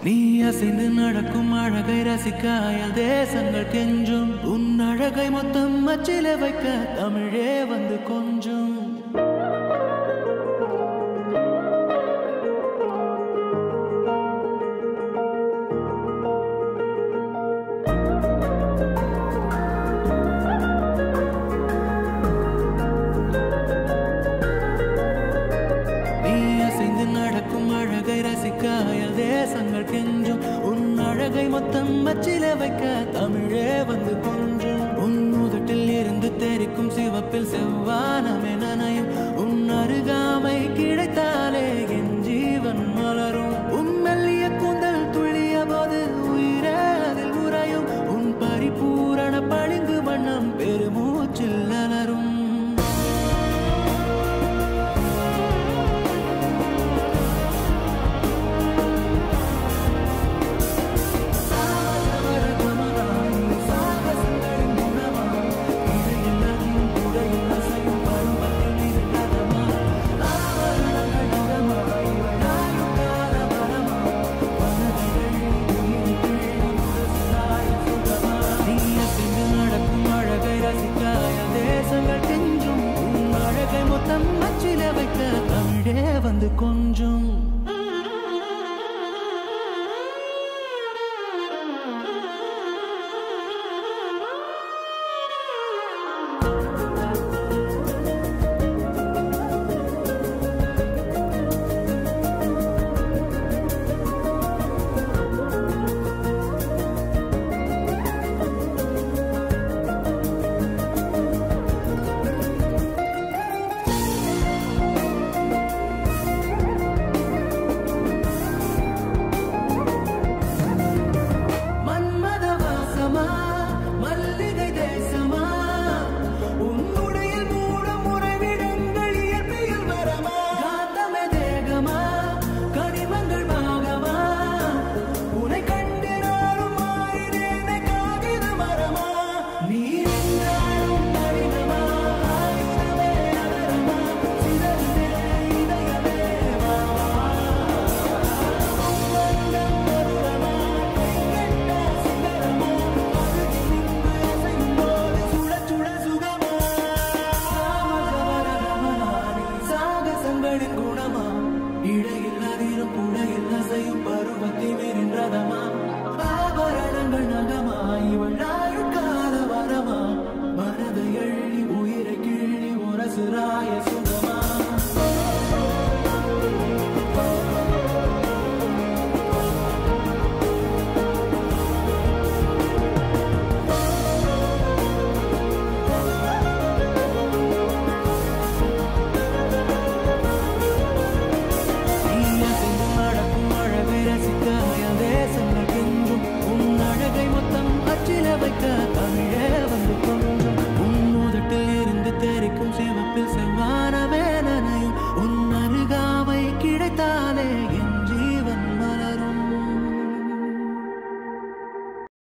நீ அசைந்து நடக்கும் அழகை ரசிக்க அயல் தேசங்கள் கெஞ்சும் உன் அழகை மொத்தம் அச்சில வைக்க தமிழே வந்து கொஞ்சும் தேசங்கள் கெஞ்சும் உன் அழகை மொத்தம் அச்சில வைக்க தமிழே வந்து கொஞ்சும் உன் உதட்டில் இருந்து தெரிக்கும் சிவப்பில் செவ்வானமே நனையும் உன் அருகாமை கிடை